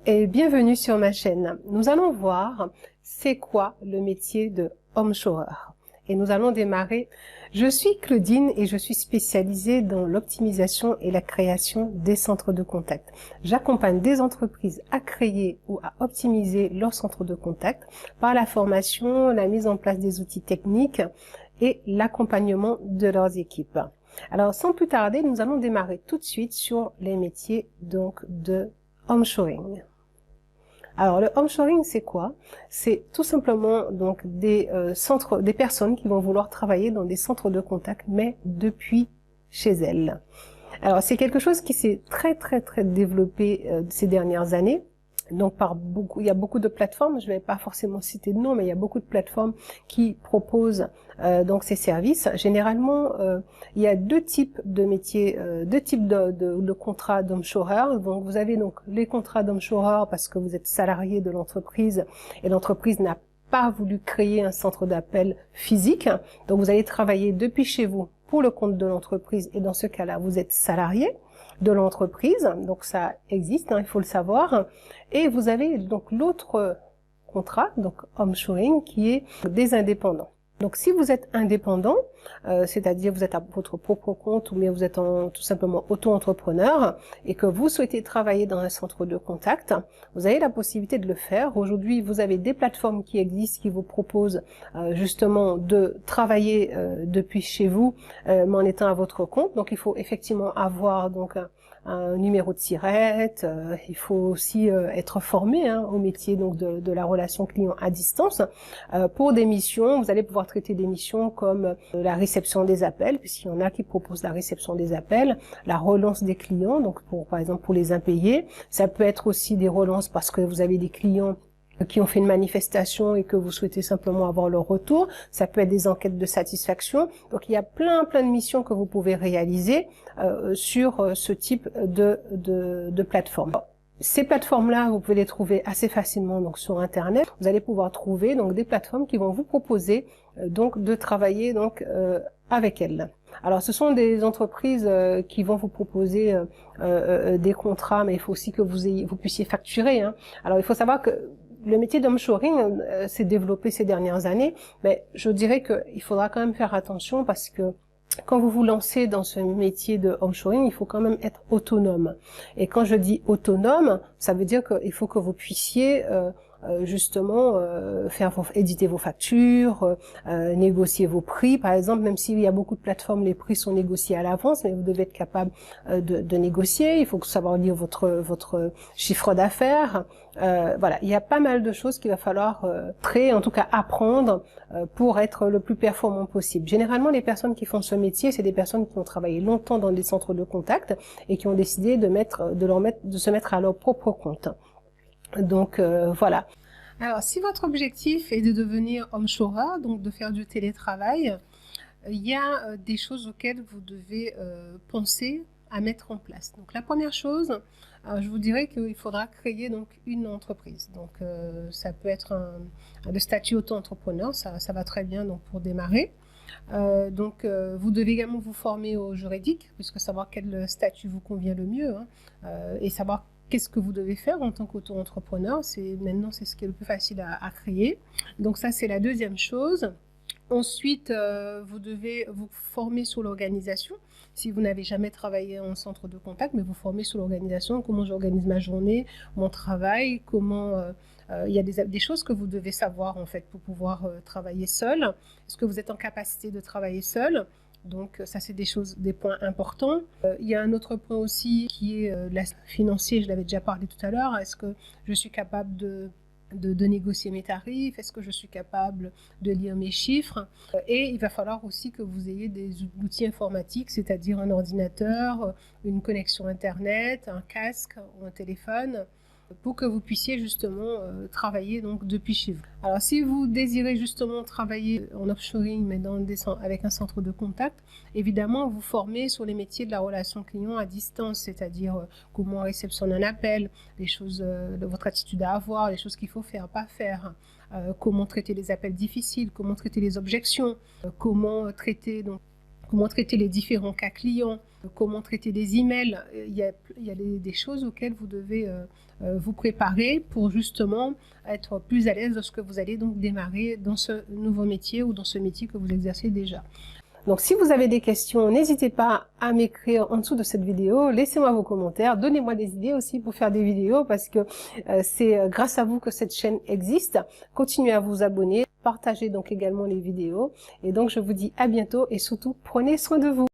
et bienvenue sur ma chaîne. Nous allons voir c'est quoi le métier de home shower. Et nous allons démarrer. Je suis Claudine et je suis spécialisée dans l'optimisation et la création des centres de contact. J'accompagne des entreprises à créer ou à optimiser leurs centres de contact par la formation, la mise en place des outils techniques et l'accompagnement de leurs équipes. Alors sans plus tarder, nous allons démarrer tout de suite sur les métiers donc de home showing. Alors le home showing c'est quoi? C'est tout simplement donc des personnes qui vont vouloir travailler dans des centres de contact mais depuis chez elles. Alors c'est quelque chose qui s'est très développé ces dernières années. Donc il y a beaucoup de plateformes, je vais pas forcément citer de nom, mais il y a beaucoup de plateformes qui proposent donc ces services. Généralement, il y a deux types de métiers, deux types de contrats d'home shower. Donc vous avez donc les contrats d'home shower parce que vous êtes salarié de l'entreprise et l'entreprise n'a pas voulu créer un centre d'appel physique. Donc vous allez travailler depuis chez vous pour le compte de l'entreprise et dans ce cas-là, vous êtes salarié de l'entreprise, donc ça existe, il faut le savoir. Et vous avez donc l'autre contrat, donc home showing, qui est des indépendants. Donc si vous êtes indépendant, c'est-à-dire vous êtes à votre propre compte ou bien vous êtes tout simplement auto-entrepreneur et que vous souhaitez travailler dans un centre de contact, vous avez la possibilité de le faire. Aujourd'hui, vous avez des plateformes qui existent qui vous proposent justement de travailler depuis chez vous mais en étant à votre compte. Donc il faut effectivement avoir donc un numéro de SIRET, il faut aussi être formé au métier donc de la relation client à distance. Pour des missions, vous allez pouvoir traiter des missions comme la réception des appels, puisqu'il y en a qui proposent la réception des appels, la relance des clients, donc par exemple pour les impayés. Ça peut être aussi des relances parce que vous avez des clients qui ont fait une manifestation et que vous souhaitez simplement avoir leur retour. Ça peut être des enquêtes de satisfaction. Donc il y a plein de missions que vous pouvez réaliser sur ce type de plateforme. Ces plateformes-là, vous pouvez les trouver assez facilement donc sur Internet. Vous allez pouvoir trouver donc des plateformes qui vont vous proposer donc de travailler donc avec elles. Alors ce sont des entreprises qui vont vous proposer des contrats, mais il faut aussi que vous puissiez facturer. Alors il faut savoir que le métier d'home showing s'est développé ces dernières années, mais je dirais qu'il faudra quand même faire attention parce que quand vous vous lancez dans ce métier de home showing, il faut quand même être autonome. Et quand je dis autonome, ça veut dire qu'il faut que vous puissiez justement éditer vos factures, négocier vos prix. Par exemple, même s'il y a beaucoup de plateformes, les prix sont négociés à l'avance, mais vous devez être capable de négocier. Il faut savoir lire votre chiffre d'affaires. Voilà, il y a pas mal de choses qu'il va falloir créer, en tout cas apprendre pour être le plus performant possible. Généralement, les personnes qui font ce métier, c'est des personnes qui ont travaillé longtemps dans des centres de contact et qui ont décidé de se mettre à leur propre compte. Donc voilà. Alors si votre objectif est de devenir home shower, donc de faire du télétravail, il y a des choses auxquelles vous devez penser à mettre en place. Donc la première chose, je vous dirais qu'il faudra créer donc une entreprise. Donc ça peut être le statut auto-entrepreneur, ça va très bien donc pour démarrer. Vous devez également vous former au juridique, puisque savoir quel statut vous convient le mieux et savoir qu'est-ce que vous devez faire en tant qu'auto-entrepreneur. Maintenant c'est ce qui est le plus facile à créer. Donc ça c'est la deuxième chose. Ensuite, vous devez vous former sur l'organisation. Si vous n'avez jamais travaillé en centre de contact, mais vous formez sur l'organisation, comment j'organise ma journée, mon travail, comment il y a des choses que vous devez savoir en fait pour pouvoir travailler seul. Est-ce que vous êtes en capacité de travailler seul? Donc ça c'est des points importants. Il y a un autre point aussi qui est financier, je l'avais déjà parlé tout à l'heure. Est-ce que je suis capable de négocier mes tarifs? Est-ce que je suis capable de lire mes chiffres? Et il va falloir aussi que vous ayez des outils informatiques, c'est-à-dire un ordinateur, une connexion Internet, un casque ou un téléphone, pour que vous puissiez justement travailler donc depuis chez vous. Alors si vous désirez justement travailler en offshoring mais avec un centre de contact, évidemment vous formez sur les métiers de la relation client à distance, c'est-à-dire comment réceptionner un appel, les choses, votre attitude à avoir, les choses qu'il faut faire, pas faire, comment traiter les appels difficiles, comment traiter les objections, comment traiter les différents cas clients, comment traiter les emails. Il y a des choses auxquelles vous devez vous préparer pour justement être plus à l'aise lorsque vous allez donc démarrer dans ce nouveau métier ou dans ce métier que vous exercez déjà. Donc si vous avez des questions, n'hésitez pas à m'écrire en dessous de cette vidéo, laissez-moi vos commentaires, donnez-moi des idées aussi pour faire des vidéos parce que c'est grâce à vous que cette chaîne existe. Continuez à vous abonner, partagez donc également les vidéos et donc je vous dis à bientôt et surtout prenez soin de vous.